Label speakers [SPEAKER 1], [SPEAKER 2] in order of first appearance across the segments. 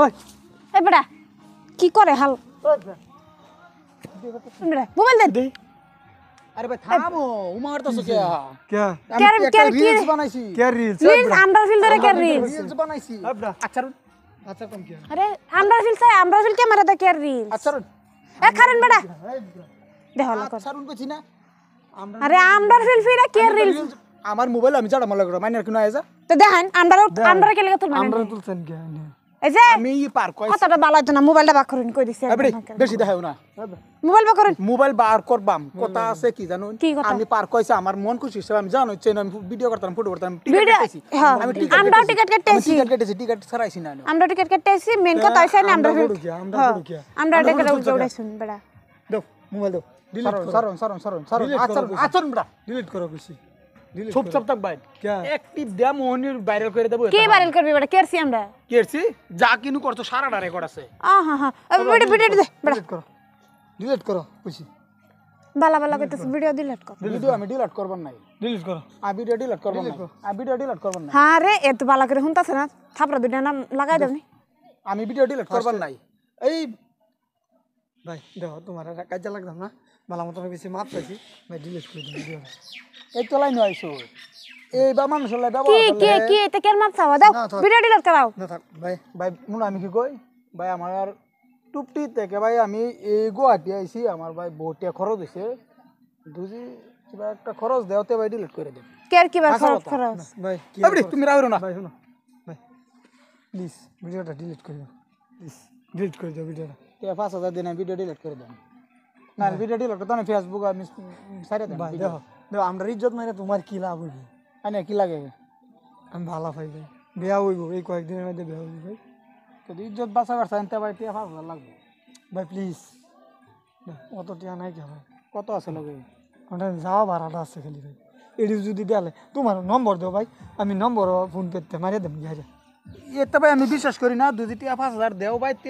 [SPEAKER 1] ওই
[SPEAKER 2] এই বেটা কি করে হাল বেটা মোবাইল দে
[SPEAKER 3] আরে ভাই থামো উমার তো কে
[SPEAKER 1] কে
[SPEAKER 3] আমি একটা রিলস বানাইছি
[SPEAKER 1] কে রিলস
[SPEAKER 2] রিলস আন্ডার ফিল্টারে কে রিলস
[SPEAKER 3] রিলস বানাইছি
[SPEAKER 1] আবড়া
[SPEAKER 3] আচ্ছা
[SPEAKER 1] আচ্ছা কম কি
[SPEAKER 2] আরে আন্ডার ফিল্টার ক্যামেরাতে কে রিলস
[SPEAKER 3] আচ্ছা
[SPEAKER 2] এ খারেন বেটা দেখো না
[SPEAKER 3] আচ্ছা কইছি না
[SPEAKER 2] আরে আন্ডার ফিল্টারে কে রিলস
[SPEAKER 3] আমার মোবাইল আমি জাড়া মালা করে মাইনার কিনা আইজা
[SPEAKER 2] তো দেখেন আন্ডার কে লাগা তুল মানে
[SPEAKER 1] আমরা তুলছেন কে
[SPEAKER 2] এই যে
[SPEAKER 3] আমি পার কইছি
[SPEAKER 2] কথাটা বালাইতো না মোবাইলটা বাক করুন কই দিছি
[SPEAKER 3] আরে বেশি দেখাও না
[SPEAKER 2] মোবাইল বাক করুন
[SPEAKER 3] মোবাইল বার করবাম কথা আছে কি জানুন
[SPEAKER 2] কি কথা?
[SPEAKER 3] আমি পার কইছি আমার মন খুশি হিসেবে আমি জানো চেন আমি ভিডিও করতাম ফটো করতাম টিকিট
[SPEAKER 2] ভিডিও
[SPEAKER 3] কেটেছি
[SPEAKER 2] হ্যাঁ
[SPEAKER 3] আমি
[SPEAKER 2] আমরা টিকিট কেটেছি
[SPEAKER 3] টিকিট ছাড়াইছি না আমি।
[SPEAKER 2] আমরা টিকিট কেটেছি মেন কথা হইছে না আমরা
[SPEAKER 1] আমরা শুরু কি
[SPEAKER 2] আমরা টিকিট উড়াইছুন বেটা
[SPEAKER 3] দাও মোবাইল দাও
[SPEAKER 1] Delete
[SPEAKER 3] সারন সারন সারন সারন
[SPEAKER 1] Delete
[SPEAKER 3] আচরণ
[SPEAKER 1] করো।
[SPEAKER 3] আচরণ বড়া
[SPEAKER 1] ডিলিট করো কইছি ডিলিট
[SPEAKER 3] চুপ চাপ থাক ভাই
[SPEAKER 1] কে
[SPEAKER 3] অ্যাক্টিভ দেয়া মোহনির ভাইরাল করে দেব
[SPEAKER 2] কে ভাইরাল করবি বেটা কেরছি আমরা
[SPEAKER 3] কেরছি যা কিনু করছো সারাটা রেকর্ড আছে
[SPEAKER 2] হ্যাঁ হ্যাঁ ভিডিও দে বেটা
[SPEAKER 1] ডিলিট করো কইছি
[SPEAKER 2] বালা বালা কইতেছ ভিডিও ডিলিট কর
[SPEAKER 3] ভিডিও আমি ডিলিট করব না
[SPEAKER 1] ডিলিট করো
[SPEAKER 3] আমি ভিডিও ডিলিট করব না আমি ভিডিও ডিলিট করব না
[SPEAKER 2] হ্যাঁ রে এত বালা করে হুনতাছ না থাপড়া দুইটা নাম লাগাই দেবনি
[SPEAKER 3] আমি ভিডিও ডিলিট করব না এই
[SPEAKER 1] ভাই দেখো তোমার কাজে লাগতাম না বালা মতন বেশি মাপ চাইছি ভাই ডিলিট করে দিন ভিডিও
[SPEAKER 3] এই তো লাইন আইছো এই বা মানুষ লাই
[SPEAKER 2] কি
[SPEAKER 3] ব্যবহার
[SPEAKER 2] কি
[SPEAKER 3] করলে
[SPEAKER 2] কি এটা কেন মাপ চাও দাও
[SPEAKER 1] না, থাক।
[SPEAKER 2] ভিডিও ডিলিট করাও
[SPEAKER 1] না থাক ভাই
[SPEAKER 3] ভাই মনে আমি কি কই ভাই আমার টুপটি থেকে ভাই আমি এই গুয়াহাটি আইছি আমার ভাই বহুটিয়া খরচ হইছে দুজি কিবা একটা খরচ দেওতে ভাই ডিলিট করে দেব
[SPEAKER 2] কের কি বার
[SPEAKER 3] আচ্ছা,
[SPEAKER 2] খরচ
[SPEAKER 3] কথা।
[SPEAKER 2] খরচ
[SPEAKER 1] ভাই কি
[SPEAKER 3] আরে তুমি রাউরো না
[SPEAKER 1] ভাই শুনো ভাই প্লিজ ভিডিওটা ডিলিট করে দাও প্লিজ ডিলিট করে দাও ভিডিওটা
[SPEAKER 3] 5000 দিন ভিডিও ডিলিট করে দেব না ভিডিও ডিলিট করতে না ফেসবুক আমি সাইডে দেব
[SPEAKER 1] ভাই দেখো দেখো আমরা ইজ্জত মাইরা তোমার কি লাভ হইবে
[SPEAKER 3] আনে কি লাগে
[SPEAKER 1] আমি ভালো পাই ভাই বিয়া হইব এই কয়েকদিনের মধ্যে বিয়া হইব ভাই
[SPEAKER 3] তো ইজ্জত বাঁচাবার চাইতে ভাই 5000 লাগবে
[SPEAKER 1] ভাই প্লিজ অত টিয়া নাই কে ভাই
[SPEAKER 3] কত আছে লগে
[SPEAKER 1] ওটা যাওয়া ভাড়াটা আছে খালি ভাই এটি যদি দেয়ালে তোমার নম্বর দেও ভাই আমি নম্বর ফোন পেতে মারিয়ে দেব গিয়ে
[SPEAKER 3] এটা ভাই আমি বিশ্বাস করি না দুজি 5000 দেও ভাই তে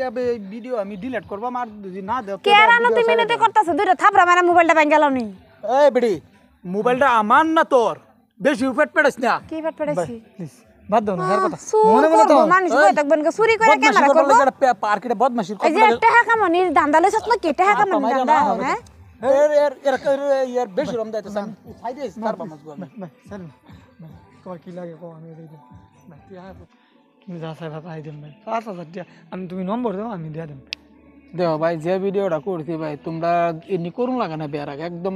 [SPEAKER 3] ভিডিও আমি ডিলিট করব আর দুজি না দেও
[SPEAKER 2] কে রানো তুই মিনিটে করতাছ দুইটা থাপড়া মারা মোবাইলটা ভাঙ গেল নি
[SPEAKER 3] এই বেডি মোবাইলটা আমার না তোর বেশি উপেট পেড়াস না
[SPEAKER 2] কি বাট পড়াইছি
[SPEAKER 1] প্লিজ বাদ দাও না এর কথা
[SPEAKER 2] মনে মনে তো মানুষ কই থাকবেন কে চুরি করে ক্যামেরা করব
[SPEAKER 3] পার্কেটে বদমাশি
[SPEAKER 2] এই যে টাকা কামানির ধান্দা লইছস না কি টাকা কামানির ধান্দা হ্যাঁ
[SPEAKER 3] এর বেশি রম দাইতে সাম সাইডে তার বামাস গো
[SPEAKER 1] ভাই স্যার ভাই তোমার কি লাগে কো আমি দিয়ে দেব ভাই টিয়া তুমি যা চাই ভাই পাই দেন ভাই 5000 টিয়া আমি তুমি নম্বর দাও আমি দিয়ে দেব
[SPEAKER 3] দেও ভাই যে ভিডিওটা করছি ভাই তোমরা এনি করুন লাগা না বেয়ার একদম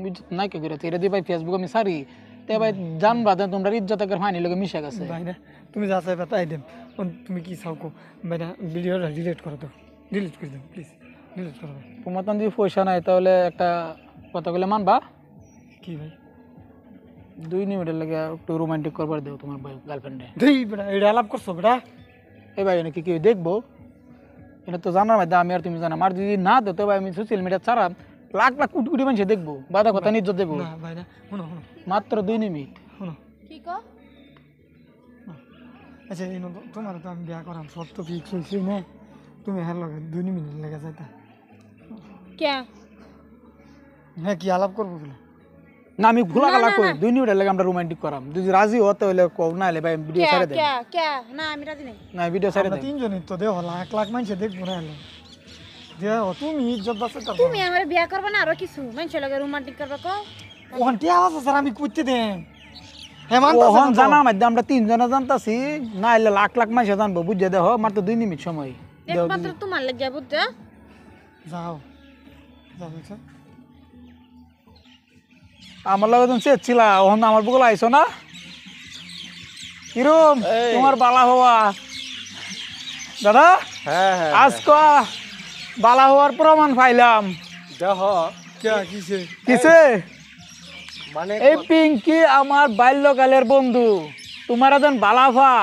[SPEAKER 3] ইজ্জত নাই কে করে তেরে দি ভাই ফেসবুক আমি সারি তে ভাই জানবা যে তোমরা ইজ্জত এর ফাইনি লগে মিশে গেছে
[SPEAKER 1] ভাই না তুমি যা চাই পাই দেব তুমি কি চাও কো ভাই না ভিডিওটা ডিলিট করে দাও ডিলিট করে দাও প্লিজ ডিলিট করো ভাই
[SPEAKER 3] তোমার তো যদি পয়সা নাই তাহলে একটা কথা কইলে মানবা
[SPEAKER 1] কি ভাই
[SPEAKER 3] 2 মিনিটের লাগে একটু রোমান্টিক করবার দেও তোমার ভাই গার্লফ্রেন্ডে
[SPEAKER 1] দেই বেটা এটা আলাপ করছো বেটা
[SPEAKER 3] এই ভাই নাকি কি দেখবো এটা তো জানার মধ্যে আমি আর তুমি জানা আমার যদি না দেও তো ভাই আমি সোশ্যাল মিডিয়া ছাড়া লাখ লাখ কোটি কোটি মানুষ দেখবো বাধা কথা নিজ্জত দেবো
[SPEAKER 1] না ভাই না শুনো শুনো
[SPEAKER 3] মাত্র 2 মিনিট
[SPEAKER 1] শুনো
[SPEAKER 2] কি কো
[SPEAKER 1] আচ্ছা এই তোমার তো আমি বিয়া করাম সব তো ফিক্স হয়েছে না তুমি হ্যাঁ লগে 2 মিনিট লেগে যাইতা
[SPEAKER 2] কে
[SPEAKER 1] হ্যাঁ কি আলাপ করবো বলে
[SPEAKER 3] না আমি ভুলা গেলা কই 2 মিনিটের লাগে আমরা রোমান্টিক করাম যদি রাজি হতে হলে কও না হলে ভাই ভিডিও ছেড়ে দেন
[SPEAKER 2] কে না আমি রাজি নাই
[SPEAKER 3] না ভিডিও ছেড়ে
[SPEAKER 1] আমরা
[SPEAKER 3] দেন
[SPEAKER 1] তিনজনই তো দেহ লাখ লাখ মানুষ দেখবো না হলো দেহ তুমি ইজ্জত বাঁচাতে
[SPEAKER 2] তুমি আমার বিয়া করবে না আরো কিছু মানুষ লাগে রোমান্টিক করবে কো
[SPEAKER 1] ওখান টিয়া আছে স্যার আমি করতে দেন হ্যাঁ মানতাছে
[SPEAKER 3] ওহন
[SPEAKER 1] না তো।
[SPEAKER 3] জানার মধ্যে আমরা তিনজনে জানতাছি না হলে লাখ লাখ মানুষ জানবো বুঝে দেখো মাত্র 2 মিনিট সময় দেও
[SPEAKER 2] একমাত্র তোমার লাগিয়া বুঝছো
[SPEAKER 1] যাও যাও বুঝছো
[SPEAKER 3] আমার লগে তুমি চেয়েছিলা ওহন আমার বুকলা আইছো না কিরম তোমার বালা হওয়া দাদা
[SPEAKER 4] হ্যাঁ হ্যাঁ
[SPEAKER 3] আজকে বালা হওয়ার প্রমাণ পাইলাম
[SPEAKER 4] দেখো
[SPEAKER 1] কে কিসে
[SPEAKER 3] কিসে
[SPEAKER 4] মানে
[SPEAKER 3] এই পিঙ্কি আমার বাল্যকালের বন্ধু তোমার যেন বালাফা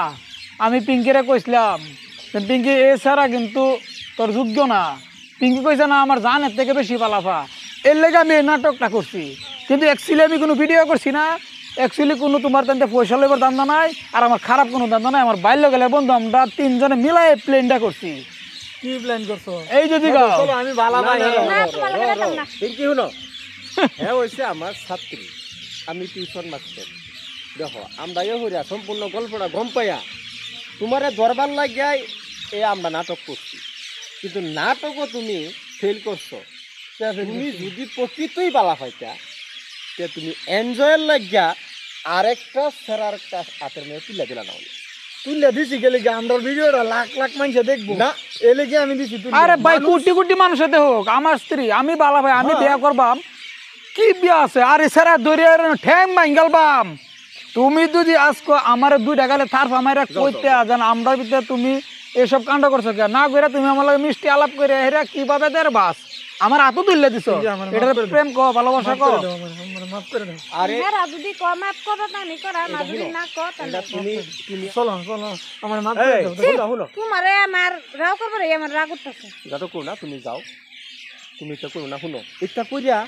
[SPEAKER 3] আমি পিঙ্কিরে কইছিলাম যে পিঙ্কি এছাড়া কিন্তু তোর যোগ্য না পিঙ্কি কইছে না আমার জানের থেকে বেশি বালাফা এর লেগে আমি এই নাটকটা করছি কিন্তু অ্যাকচুয়ালি আমি কোনো ভিডিও করছি না অ্যাকচুয়ালি কোনো তোমার তাতে পয়সা লেবার দান্দা নাই আর আমার খারাপ কোনো দান্দা নাই আমার বাল্যকালের বন্ধু আমরা তিনজনে মিলাই প্লেনটা করছি
[SPEAKER 1] কি প্ল্যান করছো
[SPEAKER 3] এই যদি গাও
[SPEAKER 1] চলো আমি ভালো ভাই
[SPEAKER 2] না তোমার লাগে যেতাম না
[SPEAKER 4] কি শুনো হ্যাঁ হয়েছে আমার ছাত্রী আমি টিউশন মাস্টার দেখো আমরা হইয়া সম্পূর্ণ গল্পটা গম পাইয়া তোমারে দরবার লাগিয়াই এই আমরা নাটক করছি, কিন্তু নাটকও তুমি ফেল করছো। তুমি যদি প্রকৃতই বালা পাইতা তে তুমি এনজয়ের লাগিয়া আরেকটা সেরার হাতের মেয়ে তুলে দিলা না হলে।
[SPEAKER 1] তুললে দিছি গেলে কি আমরা ভিডিওটা লাখ লাখ মানুষে দেখবো
[SPEAKER 4] না
[SPEAKER 1] এলে কি আমি দিছি তুললে।
[SPEAKER 3] আরে ভাই কোটি কোটি মানুষ সাথে হোক, আমার স্ত্রী আমি বালা ভাই, আমি বিয়া করবাম, কি বিয়া আছে আর এছাড়া দরিয়া ঠ্যাং মাইঙ্গালবাম। তুমি যদি আজকে আমার 2 টাকালে তার আমার কইতে জান আমরা ভিতরে তুমি এসব কাণ্ড করছো কে না কইরা তুমি আমার লাগে মিষ্টি আলাপ করে হেরা কিভাবে দের বাস আমার হাতও তুললে দিছো। এটা প্রেম কো ভালোবাসা কো।
[SPEAKER 1] মাফ করে দাও।
[SPEAKER 4] আরে
[SPEAKER 2] হ্যাঁ যদি কম মাপ করো তা নি করা না যদি না কো তাহলে
[SPEAKER 4] তুমি তুমি
[SPEAKER 1] চলো চলো আমার মাফ করে দাও।
[SPEAKER 4] শুনো শুনো
[SPEAKER 2] তোমারে আমার রাগ করবে রে আমার রাগ উঠতেছে।
[SPEAKER 4] যাতো করো না, তুমি যাও, তুমি এটা করো না। শুনো এটা করিয়া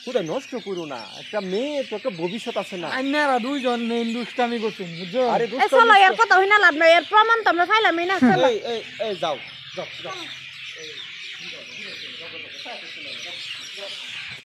[SPEAKER 4] কোথায় নষ্ট করো না, একটা মেয়ে তো একটা ভবিষ্যৎ আছে না।
[SPEAKER 1] আইনারা দুইজন মেন দুষ্টামি করছেন বুঝছো।
[SPEAKER 4] আরে
[SPEAKER 2] এই চলো এর কথা হই না লাভ নাই, এর প্রমাণ তো আমরা পাইলামই না। চলো
[SPEAKER 4] এই এই এই যাও যাও যাও